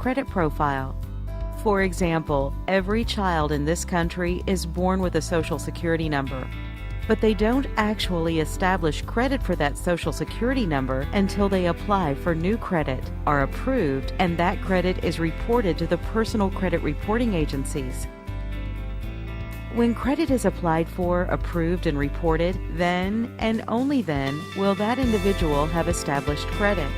credit profile. For example, every child in this country is born with a Social Security number, but they don't actually establish credit for that Social Security number until they apply for new credit, are approved, and that credit is reported to the personal credit reporting agencies. When credit is applied for, approved, and reported, then, and only then, will that individual have established credit.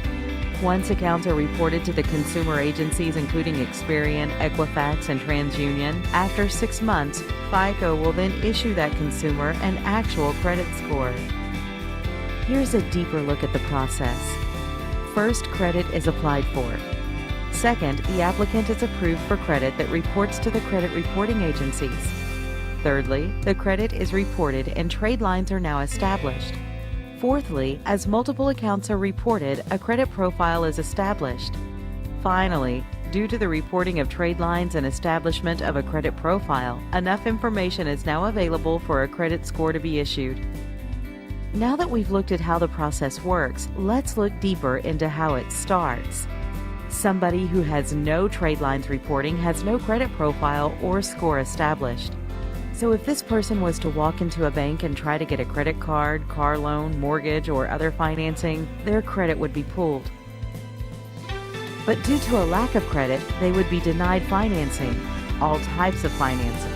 Once accounts are reported to the consumer agencies including Experian, Equifax, and TransUnion, after 6 months, FICO will then issue that consumer an actual credit score. Here's a deeper look at the process. First, credit is applied for. Second, the applicant is approved for credit that reports to the credit reporting agencies. Thirdly, the credit is reported and trade lines are now established. Fourthly, as multiple accounts are reported, a credit profile is established. Finally, due to the reporting of trade lines and establishment of a credit profile, enough information is now available for a credit score to be issued. Now that we've looked at how the process works, let's look deeper into how it starts. Somebody who has no trade lines reporting has no credit profile or score established. So if this person was to walk into a bank and try to get a credit card, car loan, mortgage, or other financing, their credit would be pulled. But due to a lack of credit, they would be denied financing, all types of financing.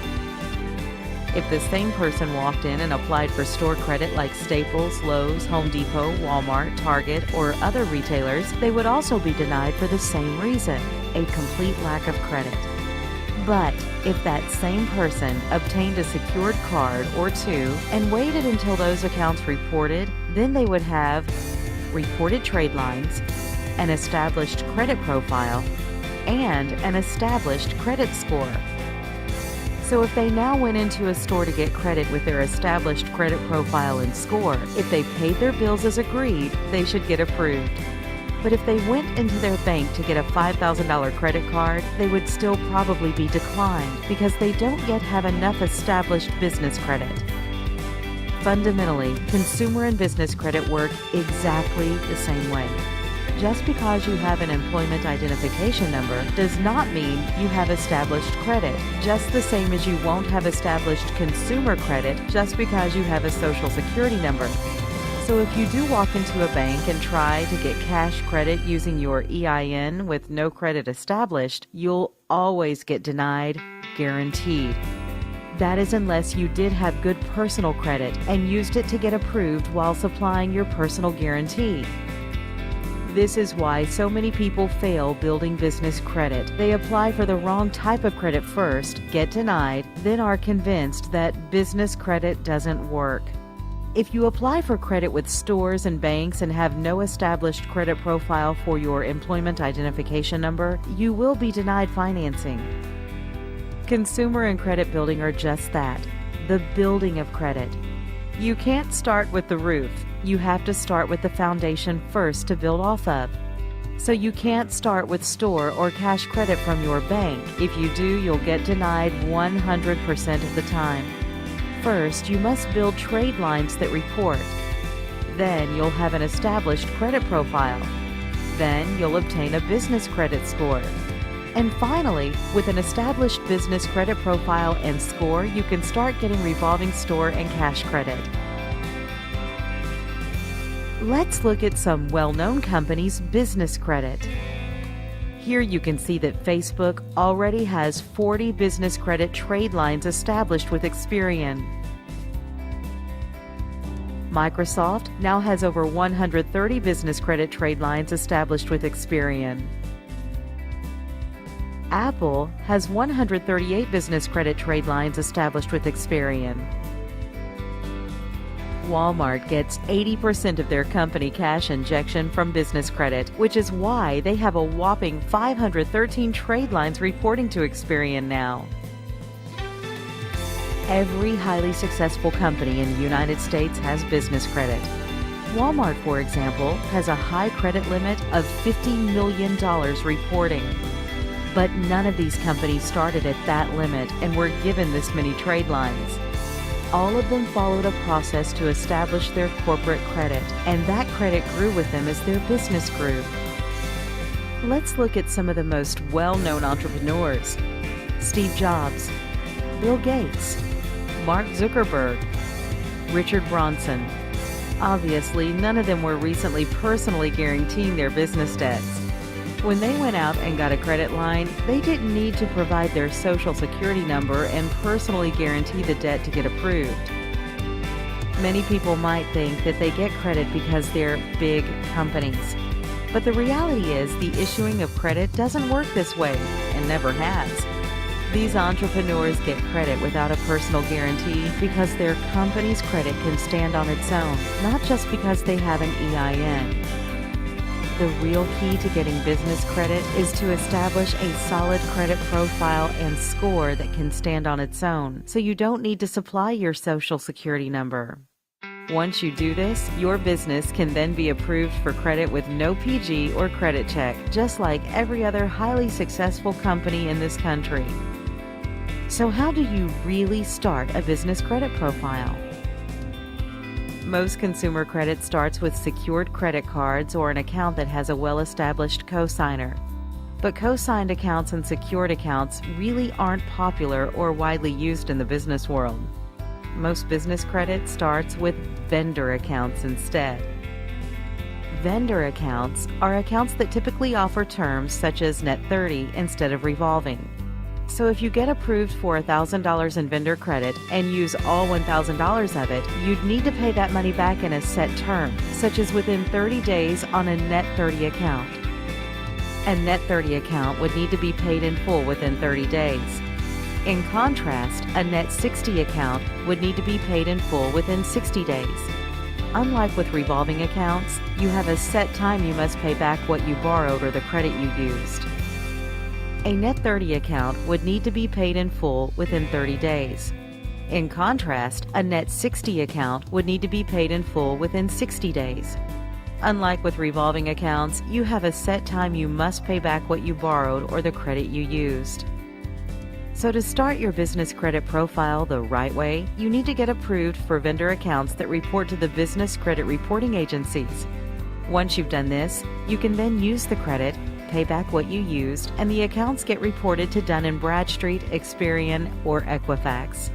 If the same person walked in and applied for store credit like Staples, Lowe's, Home Depot, Walmart, Target, or other retailers, they would also be denied for the same reason, a complete lack of credit. But if that same person obtained a secured card or two and waited until those accounts reported, then they would have reported trade lines, an established credit profile, and an established credit score. So if they now went into a store to get credit with their established credit profile and score, if they paid their bills as agreed, they should get approved. But if they went into their bank to get a $5,000 credit card, they would still probably be declined because they don't yet have enough established business credit. Fundamentally, consumer and business credit work exactly the same way. Just because you have an employment identification number does not mean you have established credit, just the same as you won't have established consumer credit just because you have a Social Security number. So if you do walk into a bank and try to get cash credit using your EIN with no credit established, you'll always get denied, guaranteed. That is unless you did have good personal credit and used it to get approved while supplying your personal guarantee. This is why so many people fail building business credit. They apply for the wrong type of credit first, get denied, then are convinced that business credit doesn't work. If you apply for credit with stores and banks and have no established credit profile for your employment identification number, you will be denied financing. Consumer and credit building are just that, the building of credit. You can't start with the roof. You have to start with the foundation first to build off of. So you can't start with store or cash credit from your bank. If you do, you'll get denied 100% of the time. First, you must build trade lines that report. Then you'll have an established credit profile. Then you'll obtain a business credit score. And finally, with an established business credit profile and score, you can start getting revolving store and cash credit. Let's look at some well-known companies' business credit. Here you can see that Facebook already has 40 business credit trade lines established with Experian. Microsoft now has over 130 business credit trade lines established with Experian. Apple has 138 business credit trade lines established with Experian. Walmart gets 80% of their company cash injection from business credit, which is why they have a whopping 513 trade lines reporting to Experian now. Every highly successful company in the United States has business credit. Walmart, for example, has a high credit limit of $50 million reporting. But none of these companies started at that limit and were given this many trade lines. All of them followed a process to establish their corporate credit, and that credit grew with them as their business grew. Let's look at some of the most well-known entrepreneurs: Steve Jobs, Bill Gates, Mark Zuckerberg, Richard Branson. Obviously, none of them were recently personally guaranteeing their business debts. When they went out and got a credit line, they didn't need to provide their social security number and personally guarantee the debt to get approved. Many people might think that they get credit because they're big companies. But the reality is the issuing of credit doesn't work this way and never has. These entrepreneurs get credit without a personal guarantee because their company's credit can stand on its own, not just because they have an EIN. The real key to getting business credit is to establish a solid credit profile and score that can stand on its own, so you don't need to supply your social security number. Once you do this, your business can then be approved for credit with no PG or credit check, just like every other highly successful company in this country. So how do you really start a business credit profile? Most consumer credit starts with secured credit cards or an account that has a well-established cosigner. But co-signed accounts and secured accounts really aren't popular or widely used in the business world. Most business credit starts with vendor accounts instead. Vendor accounts are accounts that typically offer terms such as net 30 instead of revolving. So if you get approved for $1,000 in vendor credit and use all $1,000 of it, you'd need to pay that money back in a set term, such as within 30 days on a net 30 account. A net 30 account would need to be paid in full within 30 days. In contrast, a net 60 account would need to be paid in full within 60 days. Unlike with revolving accounts, you have a set time you must pay back what you borrowed or the credit you used. A net 30 account would need to be paid in full within 30 days. In contrast, a net 60 account would need to be paid in full within 60 days. Unlike with revolving accounts, you have a set time you must pay back what you borrowed or the credit you used. So to start your business credit profile the right way, you need to get approved for vendor accounts that report to the business credit reporting agencies. Once you've done this, you can then use the credit, pay back what you used, and the accounts get reported to Dun & Bradstreet, Experian, or Equifax.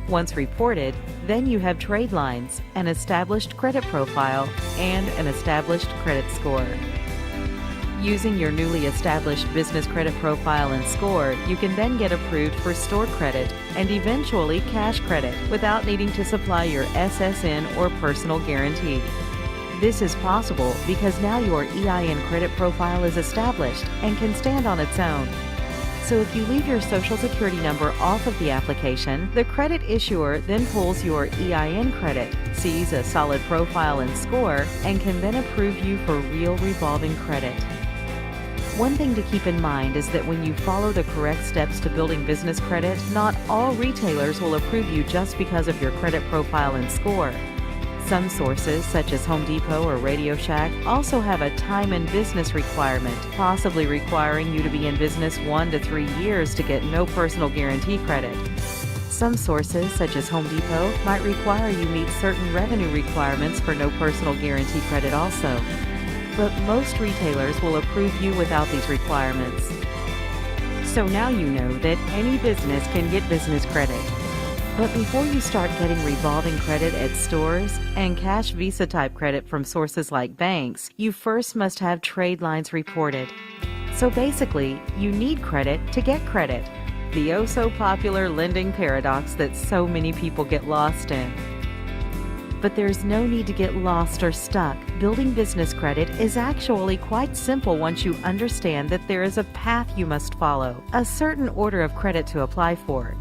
Once reported, then you have trade lines, an established credit profile, and an established credit score. Using your newly established business credit profile and score, you can then get approved for store credit and eventually cash credit without needing to supply your SSN or personal guarantee. This is possible because now your EIN credit profile is established and can stand on its own. So if you leave your social security number off of the application, the credit issuer then pulls your EIN credit, sees a solid profile and score, and can then approve you for real revolving credit. One thing to keep in mind is that when you follow the correct steps to building business credit, not all retailers will approve you just because of your credit profile and score. Some sources, such as Home Depot or Radio Shack, also have a time and business requirement, possibly requiring you to be in business 1 to 3 years to get no personal guarantee credit. Some sources, such as Home Depot, might require you meet certain revenue requirements for no personal guarantee credit also. But most retailers will approve you without these requirements. So now you know that any business can get business credit. But before you start getting revolving credit at stores and cash Visa type credit from sources like banks, you first must have trade lines reported. So basically, you need credit to get credit. The oh so popular lending paradox that so many people get lost in. But there's no need to get lost or stuck. Building business credit is actually quite simple once you understand that there is a path you must follow, a certain order of credit to apply for.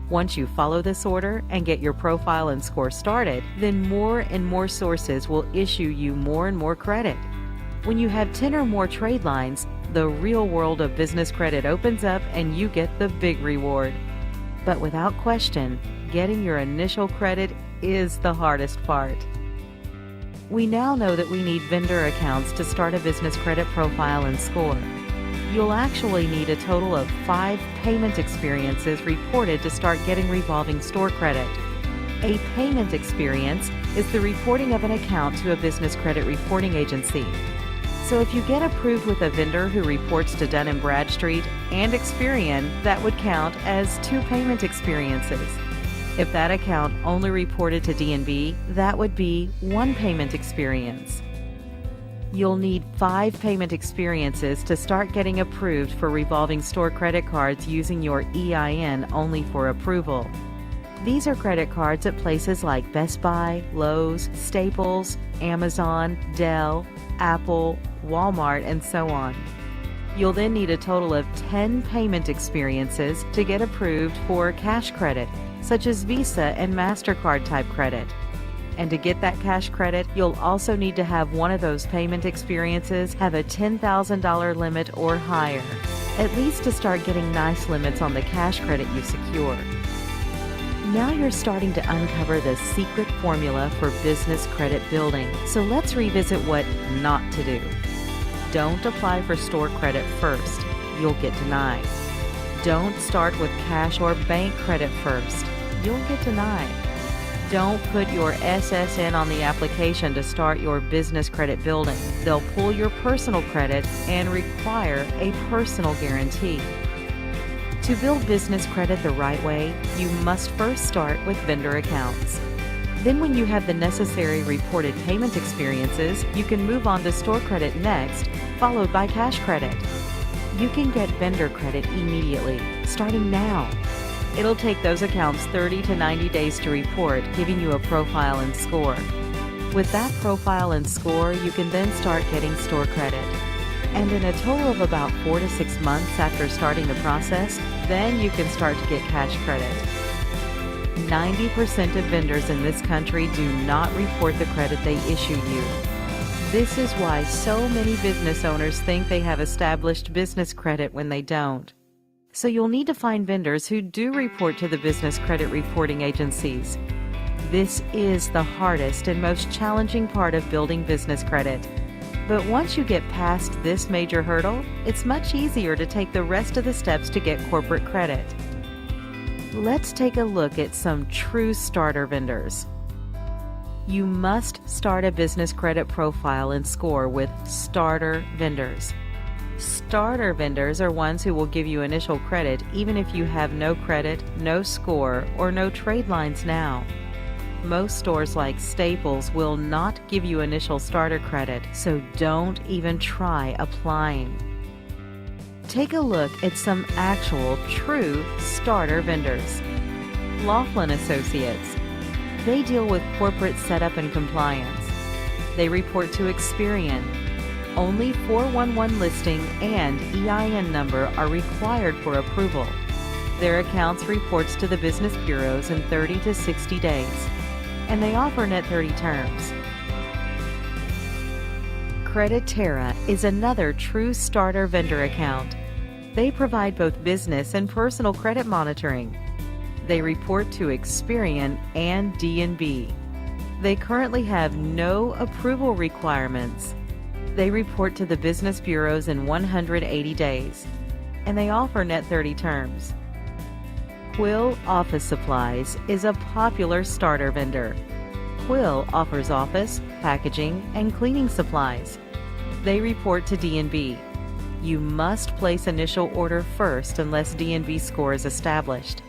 Once you follow this order and get your profile and score started, then more and more sources will issue you more and more credit. When you have 10 or more trade lines, the real world of business credit opens up and you get the big reward. But without question, getting your initial credit is the hardest part. We now know that we need vendor accounts to start a business credit profile and score. You'll actually need a total of 5 payment experiences reported to start getting revolving store credit. A payment experience is the reporting of an account to a business credit reporting agency. So if you get approved with a vendor who reports to Dun & Bradstreet and Experian, that would count as 2 payment experiences. If that account only reported to D&B, that would be 1 payment experience. You'll need 5 payment experiences to start getting approved for revolving store credit cards using your EIN only for approval. These are credit cards at places like Best Buy, Lowe's, Staples, Amazon, Dell, Apple, Walmart, and so on. You'll then need a total of 10 payment experiences to get approved for cash credit, such as Visa and MasterCard type credit. And to get that cash credit, you'll also need to have one of those payment experiences have a $10,000 limit or higher, at least to start getting nice limits on the cash credit you secure. Now you're starting to uncover the secret formula for business credit building, so let's revisit what not to do. Don't apply for store credit first. You'll get denied. Don't start with cash or bank credit first. You'll get denied. Don't put your SSN on the application to start your business credit building. They'll pull your personal credit and require a personal guarantee. To build business credit the right way, you must first start with vendor accounts. Then when you have the necessary reported payment experiences, you can move on to store credit next, followed by cash credit. You can get vendor credit immediately, starting now. It'll take those accounts 30 to 90 days to report, giving you a profile and score. With that profile and score, you can then start getting store credit. And in a total of about 4 to 6 months after starting the process, then you can start to get cash credit. 90% of vendors in this country do not report the credit they issue you. This is why so many business owners think they have established business credit when they don't. So you'll need to find vendors who do report to the business credit reporting agencies. This is the hardest and most challenging part of building business credit. But once you get past this major hurdle, it's much easier to take the rest of the steps to get corporate credit. Let's take a look at some true starter vendors. You must start a business credit profile and score with starter vendors. Starter vendors are ones who will give you initial credit even if you have no credit, no score, or no trade lines now. Most stores like Staples will not give you initial starter credit, so don't even try applying. Take a look at some actual, true starter vendors. Laughlin Associates. They deal with corporate setup and compliance. They report to Experian. Only 411 listing and EIN number are required for approval. Their accounts reports to the business bureaus in 30 to 60 days. And they offer net 30 terms. Creditera is another true starter vendor account. They provide both business and personal credit monitoring. They report to Experian and D&B. They currently have no approval requirements. They report to the business bureaus in 180 days. And they offer net 30 terms. Quill Office Supplies is a popular starter vendor. Quill offers office, packaging, and cleaning supplies. They report to D&B. You must place initial order first unless D&B score is established.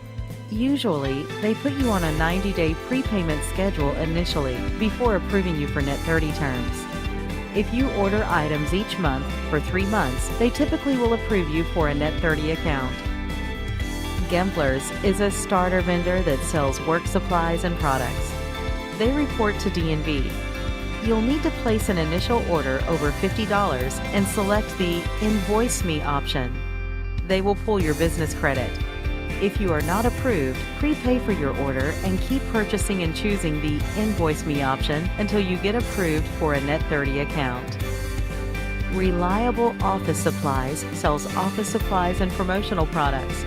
Usually, they put you on a 90-day prepayment schedule initially before approving you for net 30 terms. If you order items each month for 3 months, they typically will approve you for a net 30 account. Gemplers is a starter vendor that sells work supplies and products. They report to D&B. You'll need to place an initial order over $50 and select the Invoice Me option. They will pull your business credit. If you are not approved, prepay for your order and keep purchasing and choosing the Invoice Me option until you get approved for a net 30 account. Reliable Office Supplies sells office supplies and promotional products.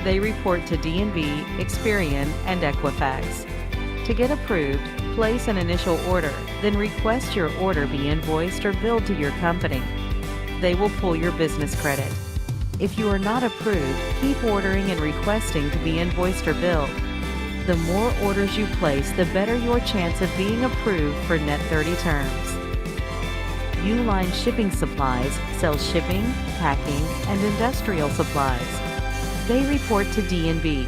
They report to D&B, Experian, and Equifax. To get approved, place an initial order, then request your order be invoiced or billed to your company. They will pull your business credit. If you are not approved, keep ordering and requesting to be invoiced or billed. The more orders you place, the better your chance of being approved for net 30 terms. Uline Shipping Supplies sells shipping, packing, and industrial supplies. They report to D&B.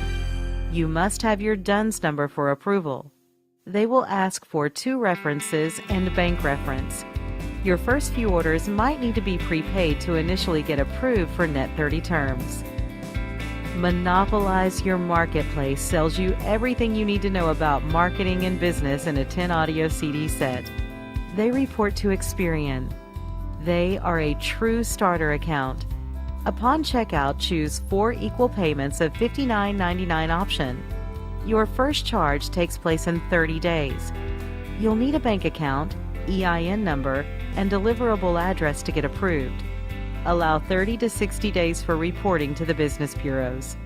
You must have your DUNS number for approval. They will ask for 2 references and bank reference. Your first few orders might need to be prepaid to initially get approved for net 30 terms. Monopolize Your Marketplace sells you everything you need to know about marketing and business in a 10 audio CD set. They report to Experian. They are a true starter account. Upon checkout, choose 4 equal payments of $59.99 option. Your first charge takes place in 30 days. You'll need a bank account, EIN number, and deliverable address to get approved. Allow 30 to 60 days for reporting to the business bureaus.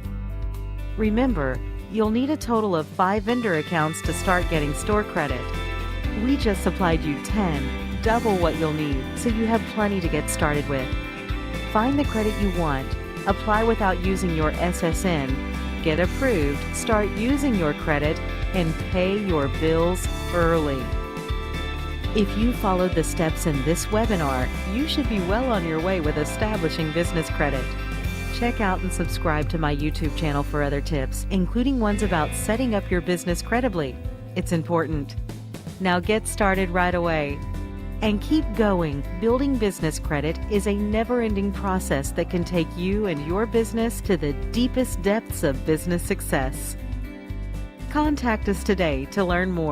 Remember, you'll need a total of 5 vendor accounts to start getting store credit. We just supplied you 10, double what you'll need, so you have plenty to get started with. Find the credit you want, apply without using your SSN, get approved, start using your credit, and pay your bills early. If you followed the steps in this webinar, you should be well on your way with establishing business credit. Check out and subscribe to my YouTube channel for other tips, including ones about setting up your business credibly. It's important. Now get started right away. And keep going. Building business credit is a never-ending process that can take you and your business to the deepest depths of business success. Contact us today to learn more.